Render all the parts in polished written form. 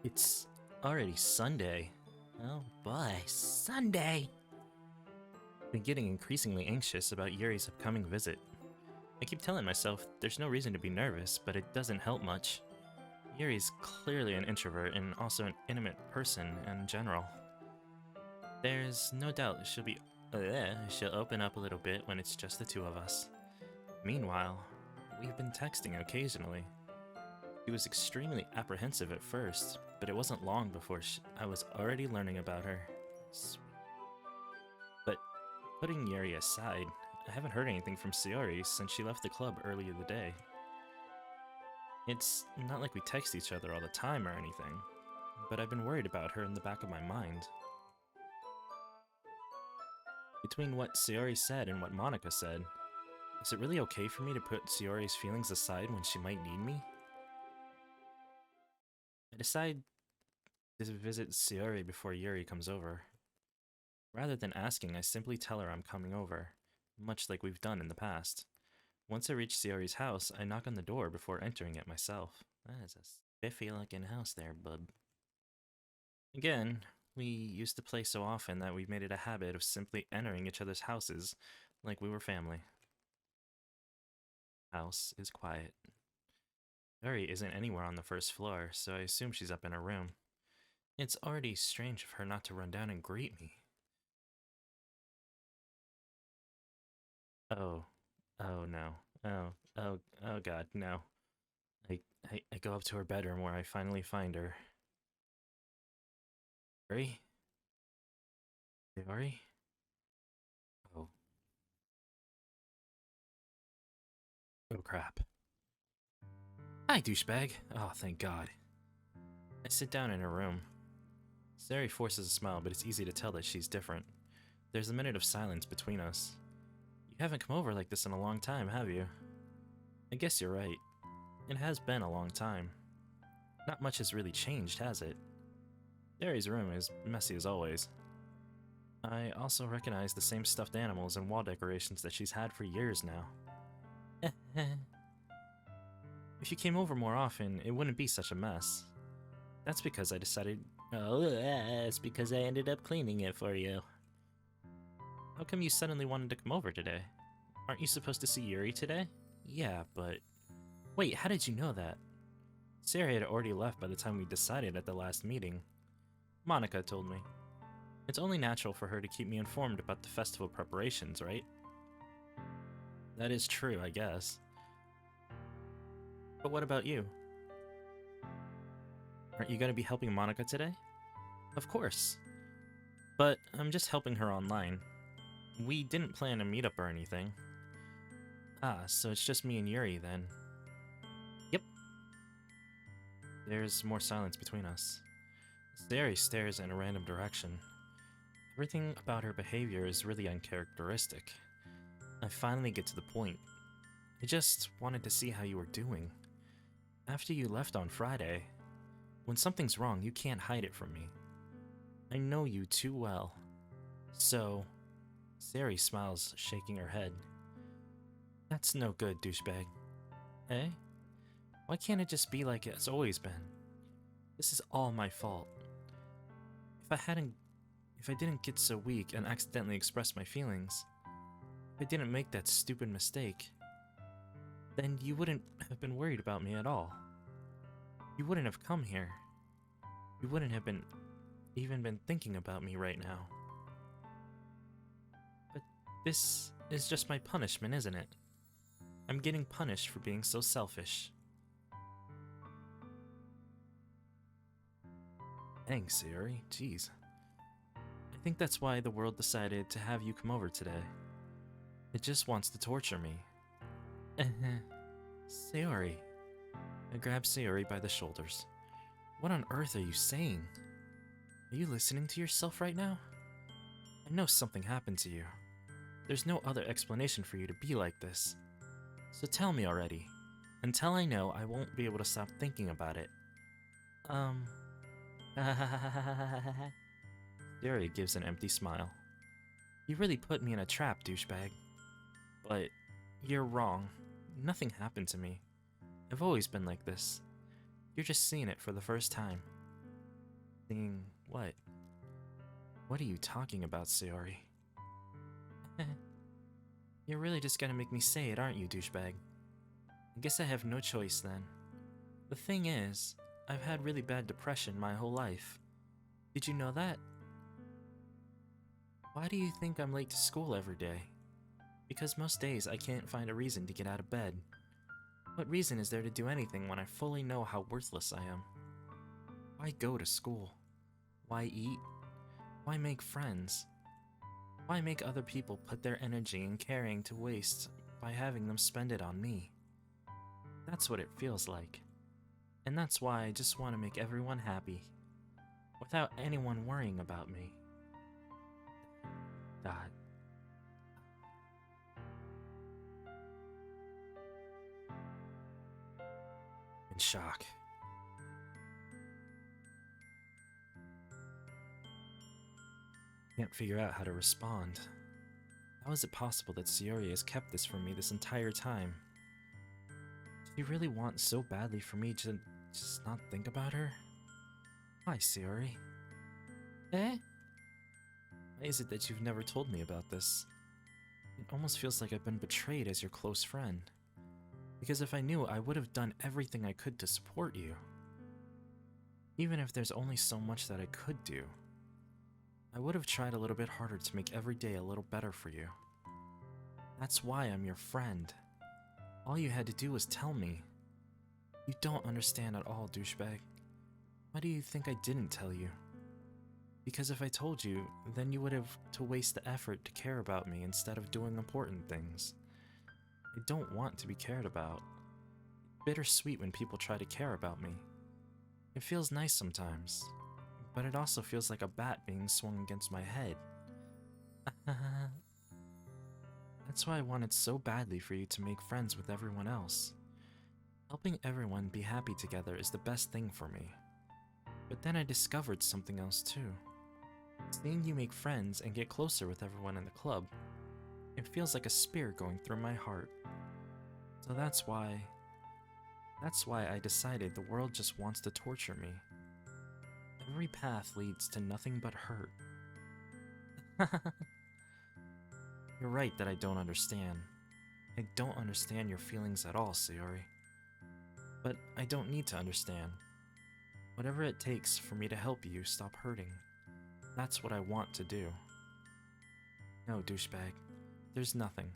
It's already Sunday. Oh boy, Sunday! I've been getting increasingly anxious about Yuri's upcoming visit. I keep telling myself there's no reason to be nervous, but it doesn't help much. Yuri's clearly an introvert and also an intimate person in general. There's no doubt she'll open up a little bit when it's just the two of us. Meanwhile, we've been texting occasionally. She was extremely apprehensive at first, but it wasn't long before I was already learning about her. Sweet. But putting Yuri aside, I haven't heard anything from Sayori since she left the club earlier today. It's not like we text each other all the time or anything, but I've been worried about her in the back of my mind. Between what Sayori said and what Monica said, is it really okay for me to put Sayori's feelings aside when she might need me? I decide to visit Sayori before Yuri comes over. Rather than asking, I simply tell her I'm coming over, much like we've done in the past. Once I reach Sayori's house, I knock on the door before entering it myself. That is a spiffy-looking house there, bub. Again, we used to play so often that we've made it a habit of simply entering each other's houses like we were family. House is quiet. Yuri isn't anywhere on the first floor, so I assume she's up in her room. It's already strange of her not to run down and greet me. Oh. Oh no. Oh god, no. I go up to her bedroom where I finally find her. Yuri? Yuri? Oh. Oh crap. Hi, douchebag. Oh, thank god. I sit down in her room. Sayori forces a smile, but it's easy to tell that she's different. There's a minute of silence between us. You haven't come over like this in a long time, have you? I guess you're right. It has been a long time. Not much has really changed, has it? Sayori's room is messy as always. I also recognize the same stuffed animals and wall decorations that she's had for years now. If you came over more often, it wouldn't be such a mess. That's because I decided... Oh, it's because I ended up cleaning it for you. How come you suddenly wanted to come over today? Aren't you supposed to see Yuri today? Yeah, but... Wait, how did you know that? Sarah had already left by the time we decided at the last meeting. Monica told me. It's only natural for her to keep me informed about the festival preparations, right? That is true, I guess. But what about you? Aren't you going to be helping Monica today? Of course. But I'm just helping her online. We didn't plan a meetup or anything. Ah, so it's just me and Yuri then. Yep. There's more silence between us. Sayori stares in a random direction. Everything about her behavior is really uncharacteristic. I finally get to the point. I just wanted to see how you were doing. After you left on Friday, when something's wrong, you can't hide it from me. I know you too well. So, Sayori smiles, shaking her head. That's no good, douchebag. Eh? Why can't it just be like it's always been? This is all my fault. If I didn't get so weak and accidentally express my feelings, if I didn't make that stupid mistake, then you wouldn't have been worried about me at all. You wouldn't have come here. You wouldn't have even been thinking about me right now. But this is just my punishment, isn't it? I'm getting punished for being so selfish. Thanks, Sayori. Jeez. I think that's why the world decided to have you come over today. It just wants to torture me. Sayori. I grab Sayori by the shoulders. What on earth are you saying? Are you listening to yourself right now? I know something happened to you. There's no other explanation for you to be like this. So tell me already. Until I know, I won't be able to stop thinking about it. Sayori gives an empty smile. You really put me in a trap, douchebag. But you're wrong. Nothing happened to me. I've always been like this. You're just seeing it for the first time. Seeing what? What are you talking about, Sayori? You're really just gonna make me say it, aren't you, douchebag? I guess I have no choice then. The thing is, I've had really bad depression my whole life. Did you know that? Why do you think I'm late to school every day? Because most days I can't find a reason to get out of bed. What reason is there to do anything when I fully know how worthless I am? Why go to school? Why eat? Why make friends? Why make other people put their energy and caring to waste by having them spend it on me? That's what it feels like. And that's why I just want to make everyone happy, without anyone worrying about me. Dot. In shock. Can't figure out how to respond. How is it possible that Sayori has kept this from me this entire time? Do you really want so badly for me to just not think about her? Why, Sayori? Eh? Why is it that you've never told me about this? It almost feels like I've been betrayed as your close friend. Because if I knew, I would have done everything I could to support you. Even if there's only so much that I could do. I would have tried a little bit harder to make every day a little better for you. That's why I'm your friend. All you had to do was tell me. You don't understand at all, douchebag. Why do you think I didn't tell you? Because if I told you, then you would have to waste the effort to care about me instead of doing important things. I don't want to be cared about. It's bittersweet when people try to care about me. It feels nice sometimes, but it also feels like a bat being swung against my head. That's why I wanted so badly for you to make friends with everyone else. Helping everyone be happy together is the best thing for me. But then I discovered something else too. Seeing you make friends and get closer with everyone in the club, it feels like a spear going through my heart. So that's why I decided the world just wants to torture me. Every path leads to nothing but hurt. You're right that I don't understand. I don't understand your feelings at all, Sayori. But I don't need to understand. Whatever it takes for me to help you stop hurting, that's what I want to do. No, douchebag. There's nothing.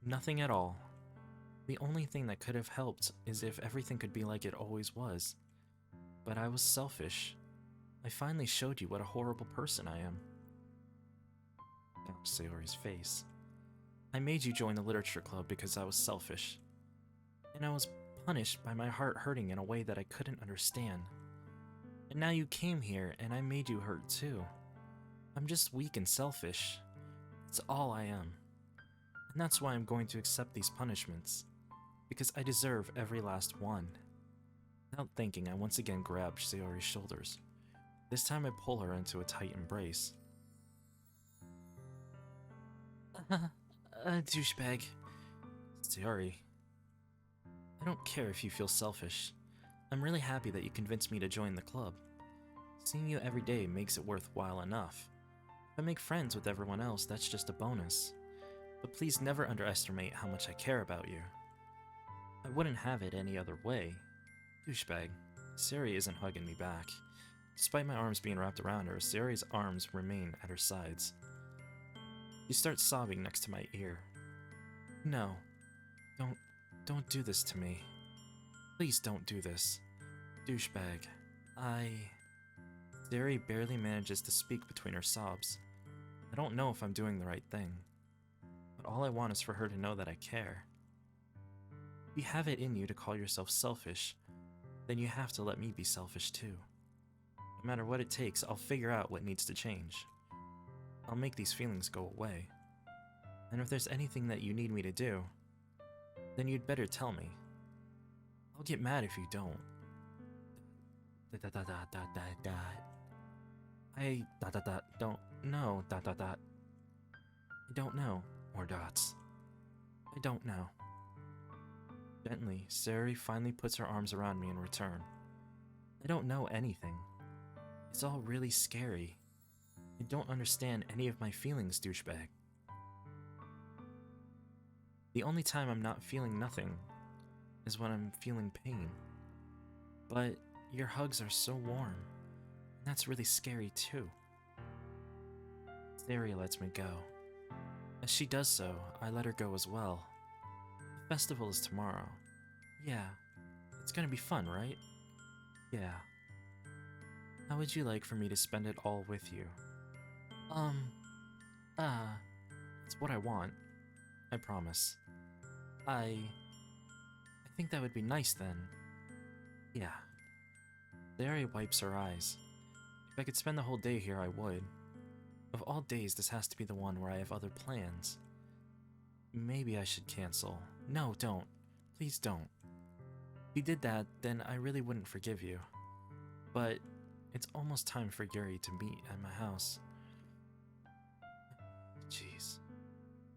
Nothing at all. The only thing that could have helped is if everything could be like it always was. But I was selfish. I finally showed you what a horrible person I am. Now Sayori's face. I made you join the literature club because I was selfish. And I was punished by my heart hurting in a way that I couldn't understand. And now you came here and I made you hurt too. I'm just weak and selfish. It's all I am. And that's why I'm going to accept these punishments. Because I deserve every last one. Without thinking, I once again grab Sayori's shoulders. This time I pull her into a tight embrace. Douchebag. Sayori. I don't care if you feel selfish. I'm really happy that you convinced me to join the club. Seeing you every day makes it worthwhile enough. If I make friends with everyone else, that's just a bonus. But please never underestimate how much I care about you. I wouldn't have it any other way. Douchebag. Sayori isn't hugging me back. Despite my arms being wrapped around her, Sayori's arms remain at her sides. She starts sobbing next to my ear. No. Don't do this to me. Please don't do this. Douchebag. Sayori barely manages to speak between her sobs. I don't know if I'm doing the right thing. But all I want is for her to know that I care. If you have it in you to call yourself selfish, then you have to let me be selfish too. No matter what it takes, I'll figure out what needs to change. I'll make these feelings go away. And if there's anything that you need me to do, then you'd better tell me. I'll get mad if you don't. I don't know. I don't know. More dots. I don't know. Gently, Sayori finally puts her arms around me in return. I don't know anything. I It's all really scary. I don't understand any of my feelings, douchebag. The only time I'm not feeling nothing is when I'm feeling pain. But your hugs are so warm, and that's really scary too. Saria lets me go. As she does so, I let her go as well. The festival is tomorrow. Yeah, it's gonna be fun, right? Yeah. How would you like for me to spend it all with you? It's what I want. I promise. I think that would be nice then. Yeah. Saria wipes her eyes. If I could spend the whole day here, I would. Of all days, this has to be the one where I have other plans. Maybe I should cancel. No, don't. Please don't. If you did that, then I really wouldn't forgive you. But it's almost time for Yuri to meet at my house. Jeez.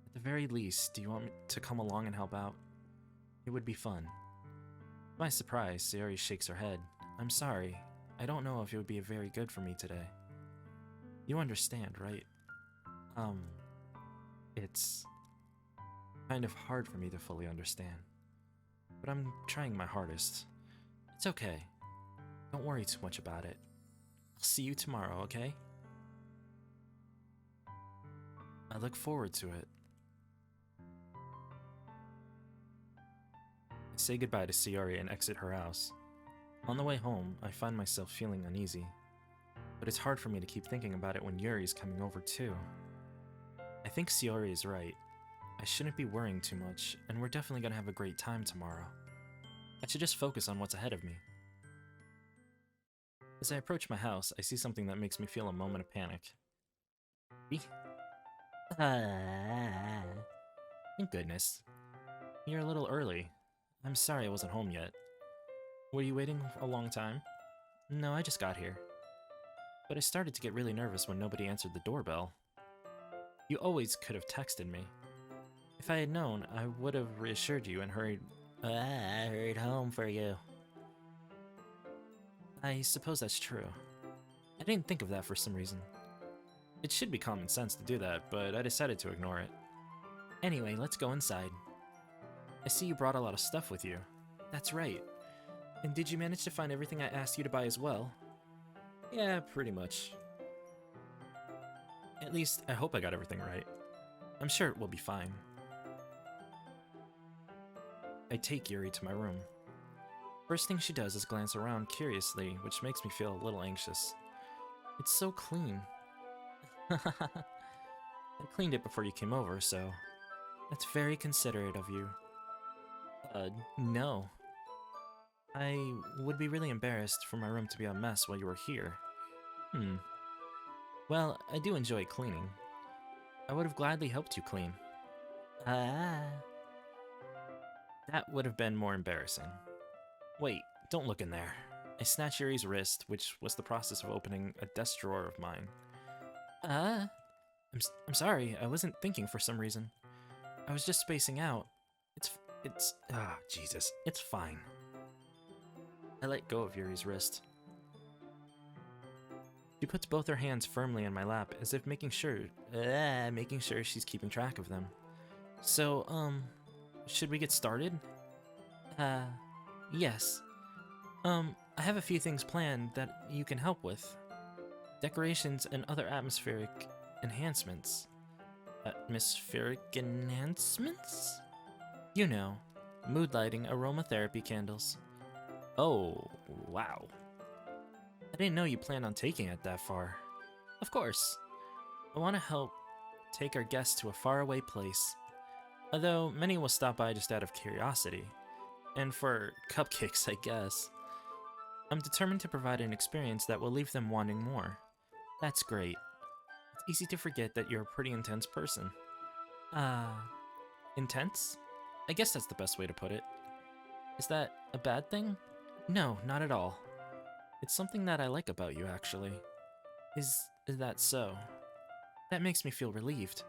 At the very least, do you want me to come along and help out? It would be fun. To my surprise, Sayori shakes her head. I'm sorry. I don't know if it would be very good for me today. You understand, right? It's kind of hard for me to fully understand. But I'm trying my hardest. It's okay. Don't worry too much about it. I'll see you tomorrow, okay? I look forward to it. I say goodbye to Sayori and exit her house. On the way home, I find myself feeling uneasy. But it's hard for me to keep thinking about it when Yuri's coming over too. I think Sayori is right. I shouldn't be worrying too much, and we're definitely gonna have a great time tomorrow. I should just focus on what's ahead of me. As I approach my house, I see something that makes me feel a moment of panic. Thank goodness. You're a little early. I'm sorry I wasn't home yet. Were you waiting a long time? No, I just got here. But I started to get really nervous when nobody answered the doorbell. You always could have texted me. If I had known, I would have reassured you and hurried home for you. I suppose that's true. I didn't think of that for some reason. It should be common sense to do that, but I decided to ignore it. Anyway, let's go inside. I see you brought a lot of stuff with you. That's right. And did you manage to find everything I asked you to buy as well? Yeah, pretty much. At least, I hope I got everything right. I'm sure it will be fine. I take Yuri to my room. First thing she does is glance around curiously, which makes me feel a little anxious. It's so clean. I cleaned it before you came over, so... That's very considerate of you. No. I would be really embarrassed for my room to be a mess while you were here. Well, I do enjoy cleaning. I would have gladly helped you clean. That would have been more embarrassing. Wait, don't look in there. I snatch Yuri's wrist, which was the process of opening a desk drawer of mine. I'm sorry, I wasn't thinking for some reason. I was just spacing out. Jesus, it's fine. I let go of Yuri's wrist. She puts both her hands firmly in my lap, as if making sure she's keeping track of them. So, should we get started? Yes. I have a few things planned that you can help with. Decorations and other atmospheric enhancements. Atmospheric enhancements? You know, mood lighting, aromatherapy candles. Oh, wow. I didn't know you planned on taking it that far. Of course. I want to help take our guests to a faraway place. Although, many will stop by just out of curiosity. And for cupcakes, I guess. I'm determined to provide an experience that will leave them wanting more. That's great. It's easy to forget that you're a pretty intense person. Intense? I guess that's the best way to put it. Is that a bad thing? No, not at all. It's something that I like about you, actually. Is that so? That makes me feel relieved.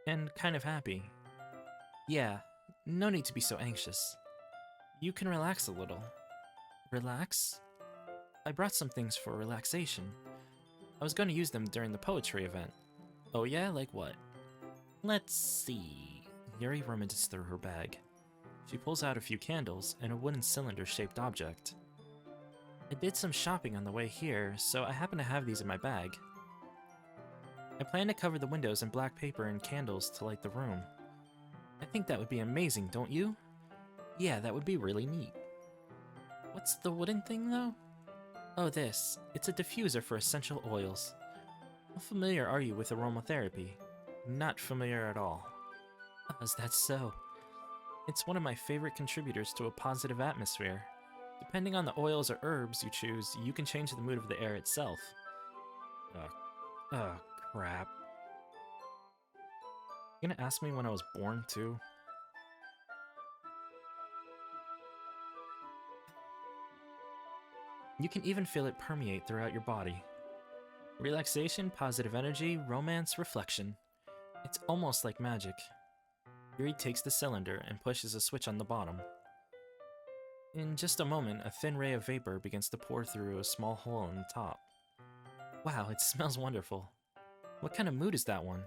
And kind of happy. Yeah, no need to be so anxious. You can relax a little. Relax? I brought some things for relaxation. I was going to use them during the poetry event. Oh yeah? Like what? Let's see. Yuri rummages through her bag. She pulls out a few candles and a wooden cylinder-shaped object. I did some shopping on the way here, so I happen to have these in my bag. I plan to cover the windows in black paper and candles to light the room. I think that would be amazing, don't you? Yeah, that would be really neat. What's the wooden thing, though? Oh, this. It's a diffuser for essential oils. How familiar are you with aromatherapy? Not familiar at all. Oh, is that so? It's one of my favorite contributors to a positive atmosphere. Depending on the oils or herbs you choose, you can change the mood of the air itself. Oh, crap. You gonna ask me when I was born, too? You can even feel it permeate throughout your body. Relaxation, positive energy, romance, reflection. It's almost like magic. Yuri takes the cylinder and pushes a switch on the bottom. In just a moment, a thin ray of vapor begins to pour through a small hole in the top. Wow, it smells wonderful. What kind of mood is that one?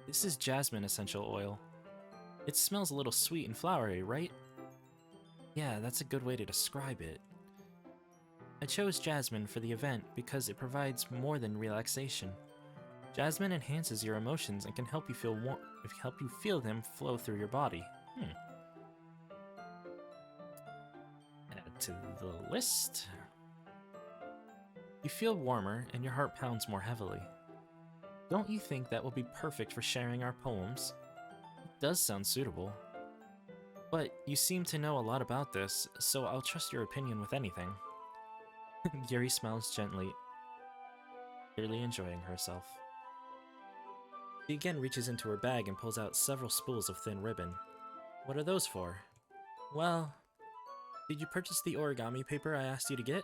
This is jasmine essential oil. It smells a little sweet and flowery, right? Yeah, that's a good way to describe it. I chose jasmine for the event because it provides more than relaxation. Jasmine enhances your emotions and can help you feel them flow through your body. Add to the list. You feel warmer and your heart pounds more heavily. Don't you think that will be perfect for sharing our poems? It does sound suitable. But you seem to know a lot about this, so I'll trust your opinion with anything. Yuri smiles gently, clearly enjoying herself. She again reaches into her bag and pulls out several spools of thin ribbon. What are those for? Well, did you purchase the origami paper I asked you to get?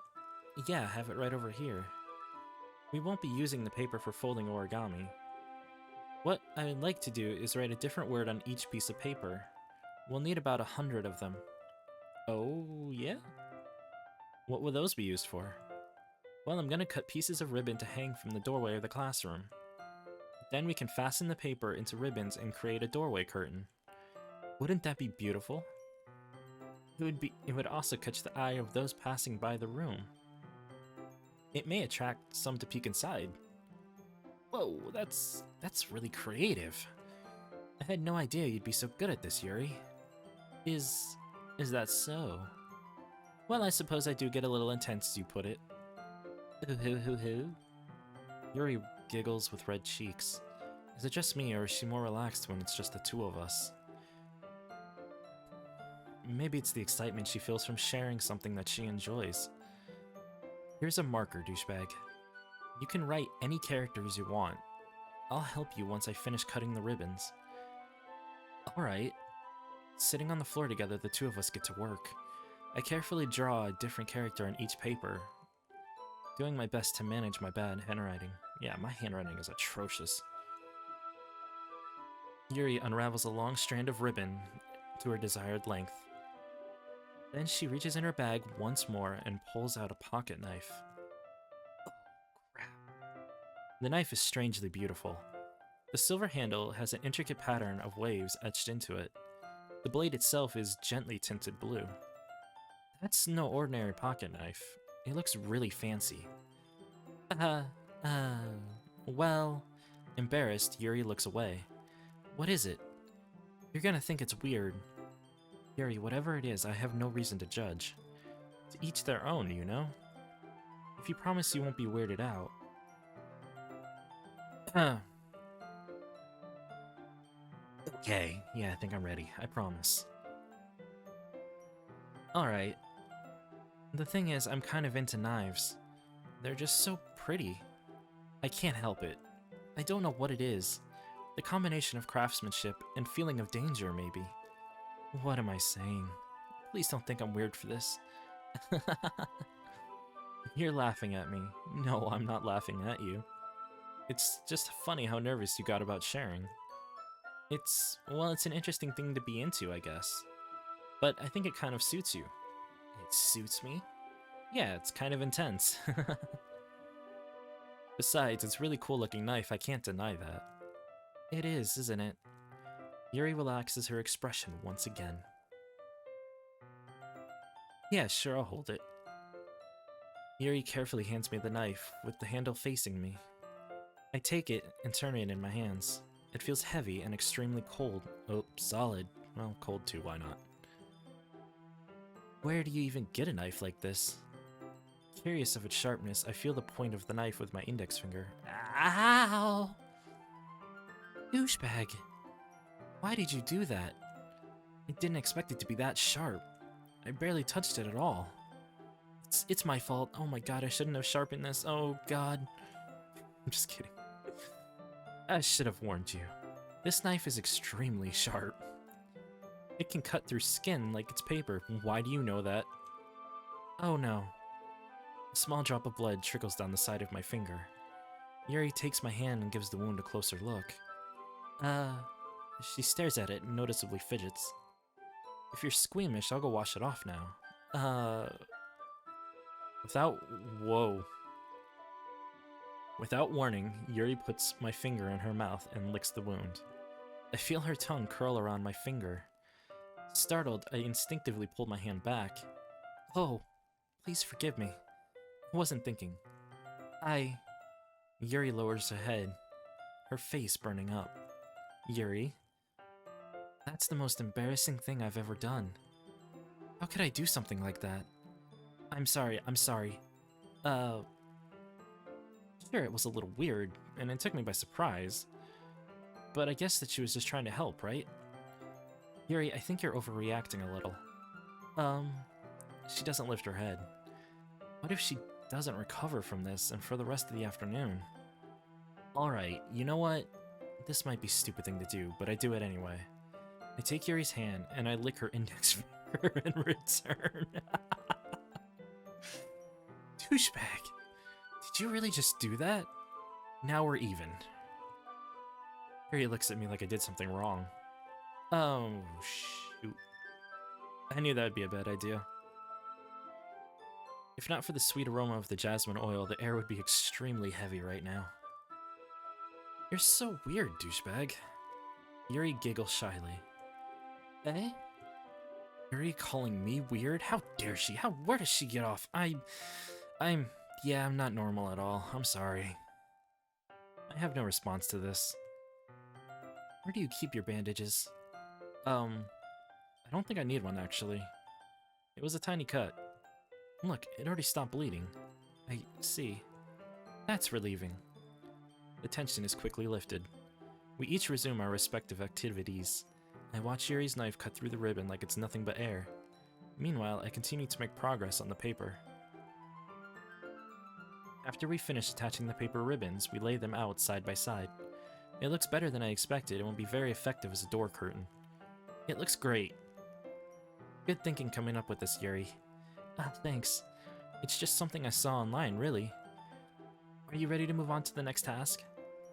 Yeah, I have it right over here. We won't be using the paper for folding origami. What I would like to do is write a different word on each piece of paper. We'll need about 100 of them. Oh, yeah? What will those be used for? Well, I'm gonna cut pieces of ribbon to hang from the doorway of the classroom. Then we can fasten the paper into ribbons and create a doorway curtain. Wouldn't that be beautiful? It would also catch the eye of those passing by the room. It may attract some to peek inside. Whoa, that's really creative. I had no idea you'd be so good at this, Yuri. Is that so? Well, I suppose I do get a little intense, as you put it. Hoo. Yuri giggles with red cheeks. Is it just me, or is she more relaxed when it's just the two of us? Maybe it's the excitement she feels from sharing something that she enjoys. Here's a marker, douchebag. You can write any characters you want. I'll help you once I finish cutting the ribbons. Alright. Sitting on the floor together, the two of us get to work. I carefully draw a different character on each paper, doing my best to manage my bad handwriting. Yeah, my handwriting is atrocious. Yuri unravels a long strand of ribbon to her desired length. Then she reaches in her bag once more and pulls out a pocket knife. Oh, crap. The knife is strangely beautiful. The silver handle has an intricate pattern of waves etched into it. The blade itself is gently tinted blue. That's no ordinary pocket knife. It looks really fancy. Well... Embarrassed, Yuri looks away. What is it? You're gonna think it's weird. Yuri, whatever it is, I have no reason to judge. To each their own, you know? If you promise you won't be weirded out. Okay, yeah, I think I'm ready. I promise. Alright. The thing is, I'm kind of into knives. They're just so pretty. I can't help it. I don't know what it is. The combination of craftsmanship and feeling of danger, maybe. What am I saying? Please don't think I'm weird for this. You're laughing at me. No, I'm not laughing at you. It's just funny how nervous you got about sharing. It's an interesting thing to be into, I guess. But I think it kind of suits you. It suits me? Yeah, it's kind of intense. Besides, it's a really cool looking knife, I can't deny that. It is, isn't it? Yuri relaxes her expression once again. Yeah, sure, I'll hold it. Yuri carefully hands me the knife, with the handle facing me. I take it and turn it in my hands. It feels heavy and extremely cold. Oh, solid. Well, cold too, why not? Where do you even get a knife like this? Curious of its sharpness, I feel the point of the knife with my index finger. Ow! Douchebag! Why did you do that? I didn't expect it to be that sharp. I barely touched it at all. It's my fault. Oh my god, I shouldn't have sharpened this. Oh god. I'm just kidding. I should have warned you. This knife is extremely sharp. It can cut through skin like it's paper. Why do you know that? Oh no. A small drop of blood trickles down the side of my finger. Yuri takes my hand and gives the wound a closer look. She stares at it and noticeably fidgets. If you're squeamish, I'll go wash it off now. Without warning, Yuri puts my finger in her mouth and licks the wound. I feel her tongue curl around my finger. Startled, I instinctively pulled my hand back. Oh, please forgive me. I wasn't thinking. Yuri lowers her head, her face burning up. Yuri, that's the most embarrassing thing I've ever done. How could I do something like that? I'm sorry. Sure, it was a little weird, and it took me by surprise. But I guess that she was just trying to help, right? Yuri, I think you're overreacting a little. She doesn't lift her head. What if she doesn't recover from this and for the rest of the afternoon? Alright, you know what? This might be a stupid thing to do, but I do it anyway. I take Yuri's hand and I lick her index finger in return. Douchebag! Did you really just do that? Now we're even. Yuri looks at me like I did something wrong. Oh, shoot. I knew that would be a bad idea. If not for the sweet aroma of the jasmine oil, the air would be extremely heavy right now. You're so weird, douchebag. Yuri giggles shyly. Eh? Yuri calling me weird? How dare she? Where does she get off? Yeah, I'm not normal at all. I'm sorry. I have no response to this. Where do you keep your bandages? I don't think I need one, actually. It was a tiny cut. Look, it already stopped bleeding. I see. That's relieving. The tension is quickly lifted. We each resume our respective activities. I watch Yuri's knife cut through the ribbon like it's nothing but air. Meanwhile, I continue to make progress on the paper. After we finish attaching the paper ribbons, we lay them out side by side. It looks better than I expected and will be very effective as a door curtain. It looks great. Good thinking coming up with this, Yuri. Ah, thanks. It's just something I saw online, really. Are you ready to move on to the next task?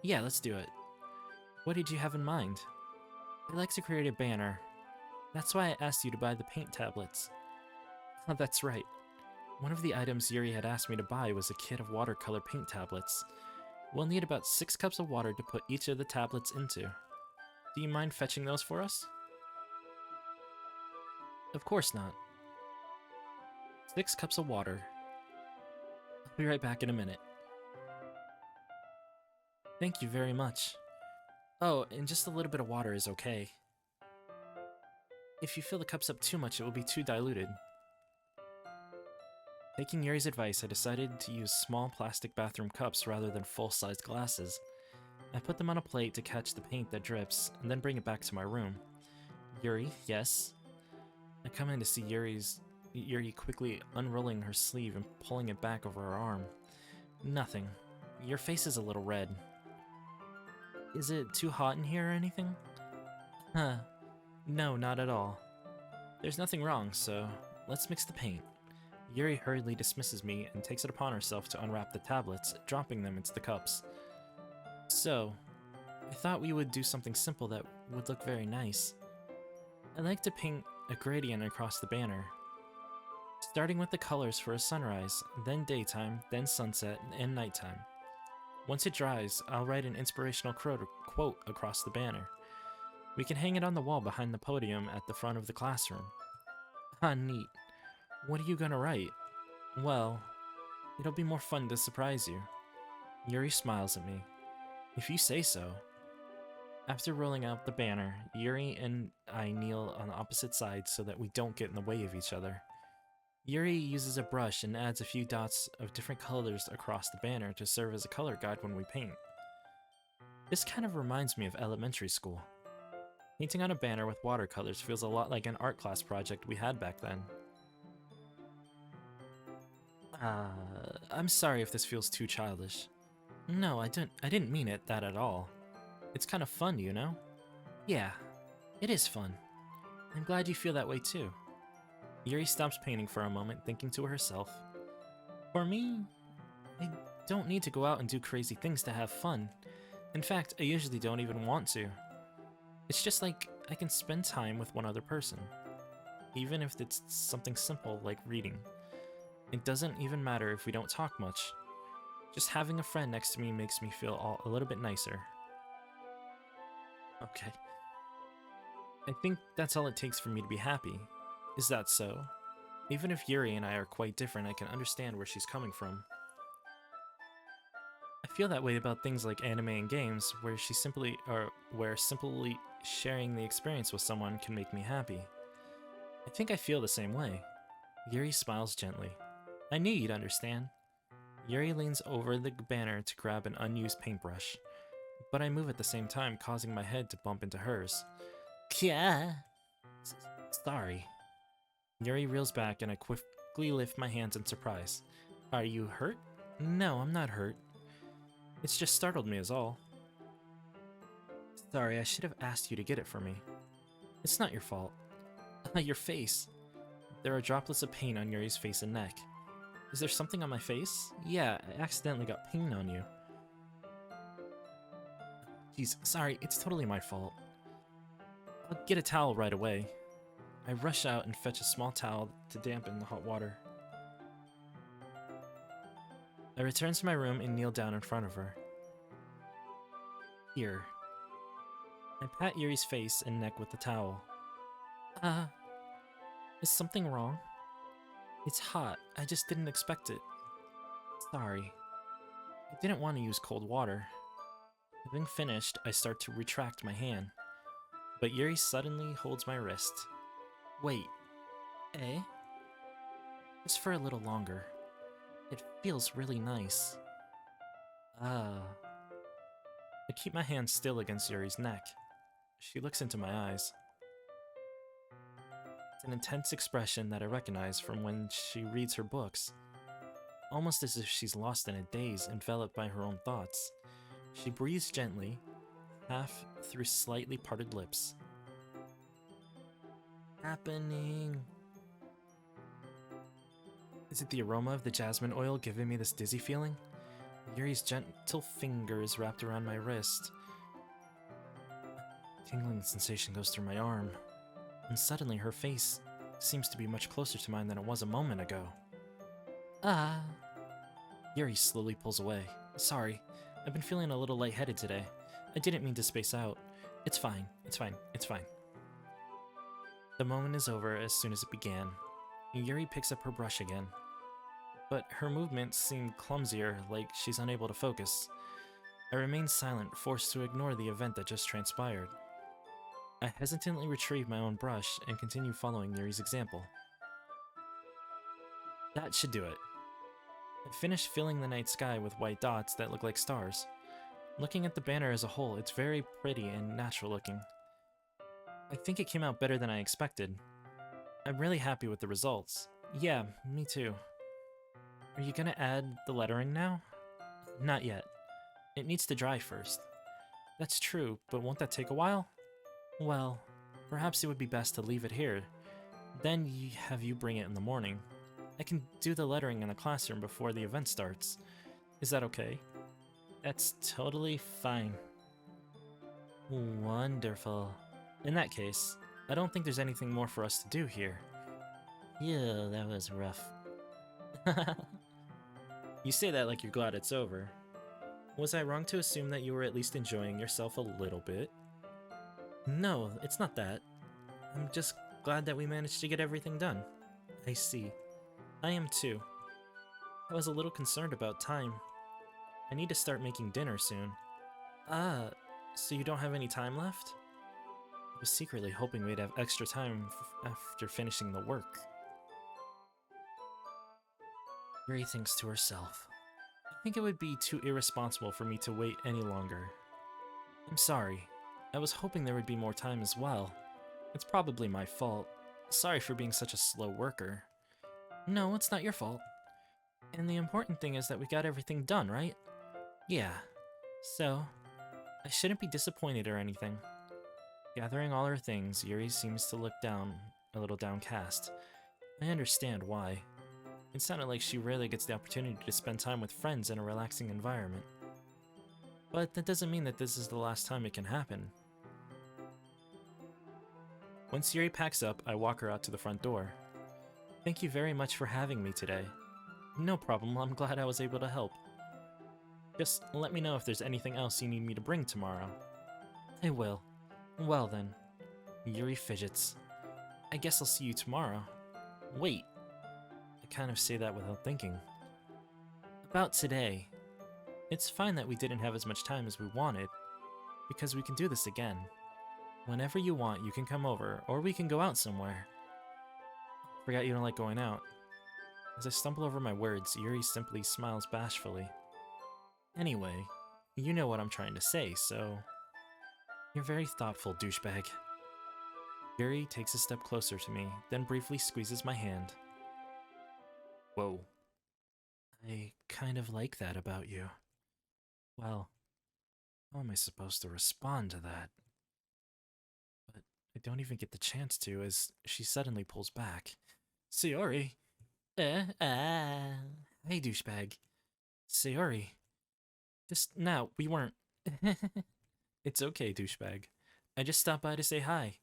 Yeah, let's do it. What did you have in mind? I'd like to create a banner. That's why I asked you to buy the paint tablets. Oh, that's right. One of the items Yuri had asked me to buy was a kit of watercolor paint tablets. We'll need about 6 cups of water to put each of the tablets into. Do you mind fetching those for us? Of course not. 6 cups of water. I'll be right back in a minute. Thank you very much. Oh, and just a little bit of water is okay. If you fill the cups up too much, it will be too diluted. Taking Yuri's advice, I decided to use small plastic bathroom cups rather than full-sized glasses. I put them on a plate to catch the paint that drips, and then bring it back to my room. Yuri, yes? I come in to see Yuri quickly unrolling her sleeve and pulling it back over her arm. Nothing. Your face is a little red. Is it too hot in here or anything? Huh. No, not at all. There's nothing wrong, so let's mix the paint. Yuri hurriedly dismisses me and takes it upon herself to unwrap the tablets, dropping them into the cups. So, I thought we would do something simple that would look very nice. I'd like to paint a gradient across the banner. Starting with the colors for a sunrise, then daytime, then sunset, and nighttime. Once it dries, I'll write an inspirational quote across the banner. We can hang it on the wall behind the podium at the front of the classroom. Ah, neat. What are you gonna write? Well, it'll be more fun to surprise you. Yuri smiles at me. If you say so. After rolling out the banner, Yuri and I kneel on opposite sides so that we don't get in the way of each other. Yuri uses a brush and adds a few dots of different colors across the banner to serve as a color guide when we paint. This kind of reminds me of elementary school. Painting on a banner with watercolors feels a lot like an art class project we had back then. I'm sorry if this feels too childish. No, I didn't mean it that at all. It's kind of fun, you know? Yeah, it is fun. I'm glad you feel that way too. Yuri stops painting for a moment, thinking to herself. For me, I don't need to go out and do crazy things to have fun. In fact, I usually don't even want to. It's just like I can spend time with one other person, even if it's something simple like reading. It doesn't even matter if we don't talk much. Just having a friend next to me makes me feel a little bit nicer. Okay. I think that's all it takes for me to be happy. Is that so? Even if Yuri and I are quite different, I can understand where she's coming from. I feel that way about things like anime and games, where simply sharing the experience with someone can make me happy. I think I feel the same way. Yuri smiles gently. I knew you'd understand. Yuri leans over the banner to grab an unused paintbrush, but I move at the same time, causing my head to bump into hers. Kya! Sorry. Yuri reels back and I quickly lift my hands in surprise. Are you hurt? No, I'm not hurt. It's just startled me is all. Sorry, I should have asked you to get it for me. It's not your fault. Your face. There are droplets of paint on Yuri's face and neck. Is there something on my face? Yeah, I accidentally got paint on you. Jeez, sorry, it's totally my fault. I'll get a towel right away. I rush out and fetch a small towel to dampen the hot water. I return to my room and kneel down in front of her. Here. I pat Yuri's face and neck with the towel. Is something wrong? It's hot. I just didn't expect it. Sorry. I didn't want to use cold water. Having finished, I start to retract my hand. But Yuri suddenly holds my wrist. Wait. Eh? Just for a little longer. It feels really nice. I keep my hand still against Yuri's neck. She looks into my eyes. It's an intense expression that I recognize from when she reads her books. Almost as if she's lost in a daze, enveloped by her own thoughts. She breathes gently, half through slightly parted lips. Happening. Is it the aroma of the jasmine oil giving me this dizzy feeling? Yuri's gentle fingers wrapped around my wrist. A tingling sensation goes through my arm, and suddenly her face seems to be much closer to mine than it was a moment ago. Yuri slowly pulls away. Sorry, I've been feeling a little lightheaded today. I didn't mean to space out. It's fine, it's fine, it's fine. The moment is over as soon as it began. Yuri picks up her brush again. But her movements seem clumsier, like she's unable to focus. I remain silent, forced to ignore the event that just transpired. I hesitantly retrieve my own brush and continue following Yuri's example. That should do it. I finish filling the night sky with white dots that look like stars. Looking at the banner as a whole, it's very pretty and natural looking. I think it came out better than I expected. I'm really happy with the results. Yeah, me too. Are you gonna add the lettering now? Not yet. It needs to dry first. That's true, but won't that take a while? Well, perhaps it would be best to leave it here. Then have you bring it in the morning. I can do the lettering in the classroom before the event starts. Is that okay? That's totally fine. Wonderful. In that case, I don't think there's anything more for us to do here. Yeah, that was rough. You say that like you're glad it's over. Was I wrong to assume that you were at least enjoying yourself a little bit? No, it's not that. I'm just glad that we managed to get everything done. I see. I am too. I was a little concerned about time. I need to start making dinner soon. Ah, so you don't have any time left? I was secretly hoping we'd have extra time after finishing the work. Yuri thinks to herself. I think it would be too irresponsible for me to wait any longer. I'm sorry. I was hoping there would be more time as well. It's probably my fault. Sorry for being such a slow worker. No, it's not your fault. And the important thing is that we got everything done, right? Yeah. So, I shouldn't be disappointed or anything. Gathering all her things, Yuri seems to look down, a little downcast. I understand why. It sounded like she rarely gets the opportunity to spend time with friends in a relaxing environment. But that doesn't mean that this is the last time it can happen. Once Yuri packs up, I walk her out to the front door. Thank you very much for having me today. No problem, I'm glad I was able to help. Just let me know if there's anything else you need me to bring tomorrow. I will. Well then. Yuri fidgets. I guess I'll see you tomorrow. Wait. I kind of say that without thinking. About today. It's fine that we didn't have as much time as we wanted, because we can do this again. Whenever you want, you can come over, or we can go out somewhere. Forgot you don't like going out. As I stumble over my words, Yuri simply smiles bashfully. Anyway, you know what I'm trying to say, so... You're very thoughtful, douchebag. Yuri takes a step closer to me, then briefly squeezes my hand. Whoa. I kind of like that about you. Well, how am I supposed to respond to that? But I don't even get the chance to, as she suddenly pulls back. Sayori! Hey, douchebag. Sayori. Just now, we weren't... It's okay, douchebag. I just stopped by to say hi.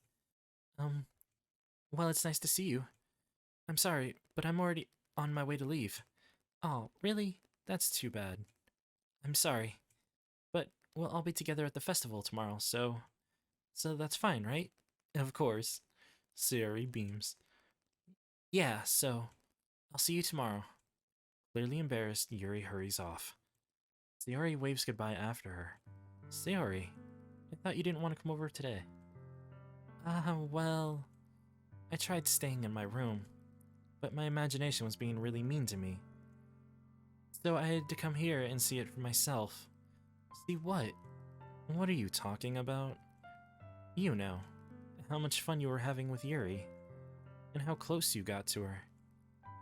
Well, it's nice to see you. I'm sorry, but I'm already on my way to leave. Oh, really? That's too bad. I'm sorry. But we'll all be together at the festival tomorrow, so that's fine, right? Of course. Sayori beams. Yeah, so I'll see you tomorrow. Clearly embarrassed, Yuri hurries off. Sayori waves goodbye after her. Sayori, I thought you didn't want to come over today. Well, I tried staying in my room, but my imagination was being really mean to me. So I had to come here and see it for myself. See what? What are you talking about? You know, how much fun you were having with Yuri, and how close you got to her.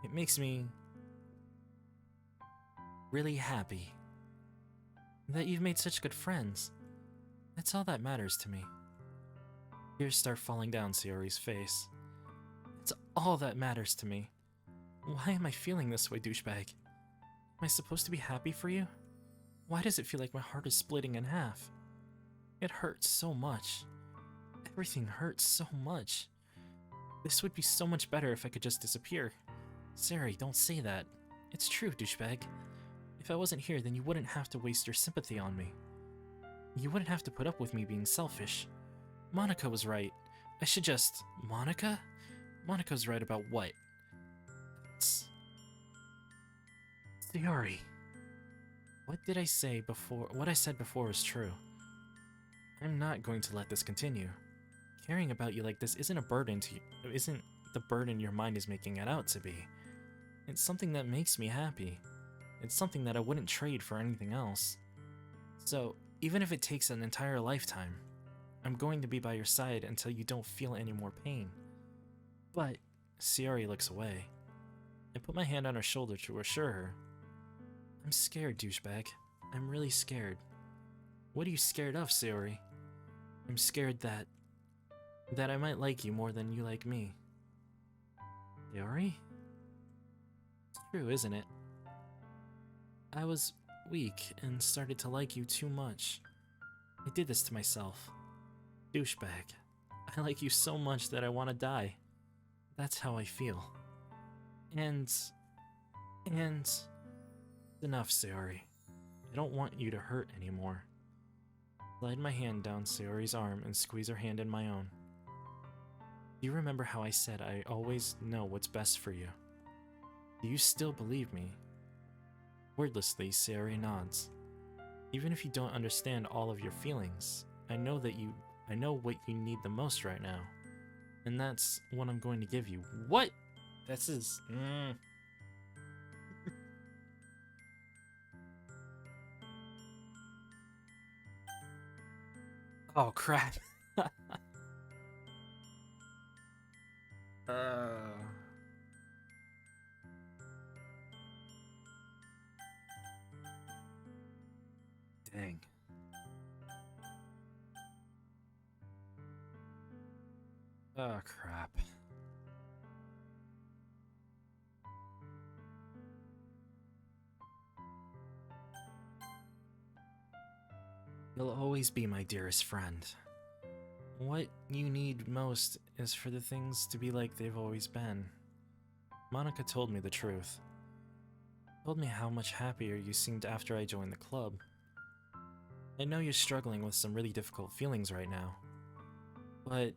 It makes me really happy that you've made such good friends. That's all that matters to me. Tears start falling down Sayori's face. It's all that matters to me. Why am I feeling this way, douchebag? Am I supposed to be happy for you? Why does it feel like my heart is splitting in half? It hurts so much. Everything hurts so much. This would be so much better if I could just disappear. Sayori, don't say that. It's true, douchebag. If I wasn't here, then you wouldn't have to waste your sympathy on me. You wouldn't have to put up with me being selfish. Monica was right. I should just... Monica? Monica's right about what? Sayori. What did I say before? What I said before is true. I'm not going to let this continue. Caring about you like this isn't a burden to you. Isn't the burden your mind is making it out to be. It's something that makes me happy. It's something that I wouldn't trade for anything else. So, even if it takes an entire lifetime, I'm going to be by your side until you don't feel any more pain. But, Sayori looks away. I put my hand on her shoulder to assure her. I'm scared, douchebag. I'm really scared. What are you scared of, Sayori? I'm scared that I might like you more than you like me. Sayori? It's true, isn't it? I was weak and started to like you too much. I did this to myself. Douchebag. I like you so much that I want to die. That's how I feel. And... Enough, Sayori. I don't want you to hurt anymore. Slide my hand down Sayori's arm and squeeze her hand in my own. Do you remember how I said I always know what's best for you? Do you still believe me? Wordlessly, Sayori nods. Even if you don't understand all of your feelings, I know what you need the most right now. And that's what I'm going to give you. What? That's his... Oh, crap. Dang. Oh, crap. You'll always be my dearest friend. What you need most is for the things to be like they've always been. Monica told me the truth. Told me how much happier you seemed after I joined the club. I know you're struggling with some really difficult feelings right now, but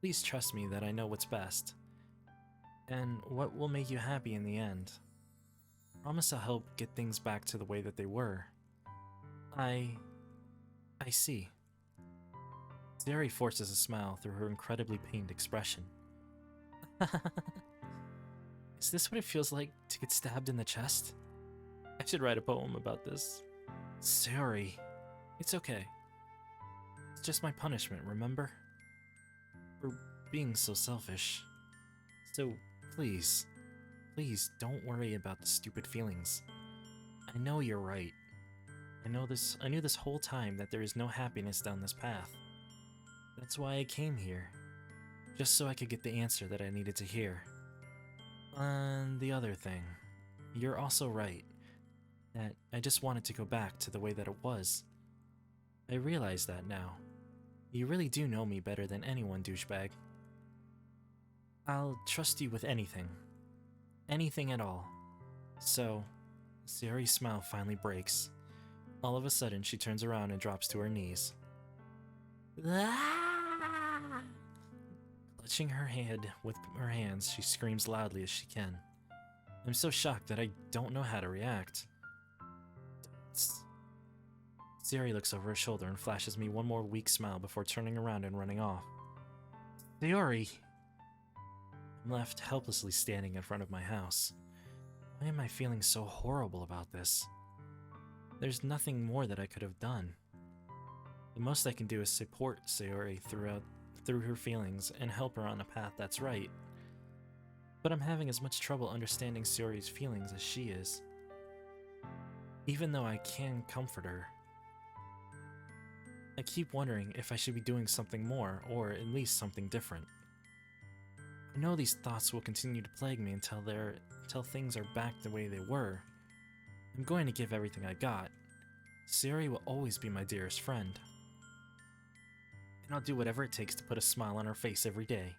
please trust me that I know what's best, and what will make you happy in the end. Promise I'll help get things back to the way that they were. I see. Sayori forces a smile through her incredibly pained expression. Is this what it feels like to get stabbed in the chest? I should write a poem about this. Sayori, it's okay. It's just my punishment, remember? For being so selfish. So please don't worry about the stupid feelings. I know you're right. I knew this whole time that there is no happiness down this path. That's why I came here. Just so I could get the answer that I needed to hear. And the other thing, you're also right. That I just wanted to go back to the way that it was. I realize that now. You really do know me better than anyone, douchebag. I'll trust you with anything. Anything at all. So, Sayori's smile finally breaks. All of a sudden, she turns around and drops to her knees. Clutching her head with her hands, she screams loudly as she can. I'm so shocked that I don't know how to react. Sayori looks over her shoulder and flashes me one more weak smile before turning around and running off. Sayori! I'm left helplessly standing in front of my house. Why am I feeling so horrible about this? There's nothing more that I could have done. The most I can do is support Sayori through her feelings and help her on a path that's right. But I'm having as much trouble understanding Sayori's feelings as she is. Even though I can comfort her, I keep wondering if I should be doing something more, or at least something different. I know these thoughts will continue to plague me until things are back the way they were. I'm going to give everything I got. Sayori will always be my dearest friend. And I'll do whatever it takes to put a smile on her face every day.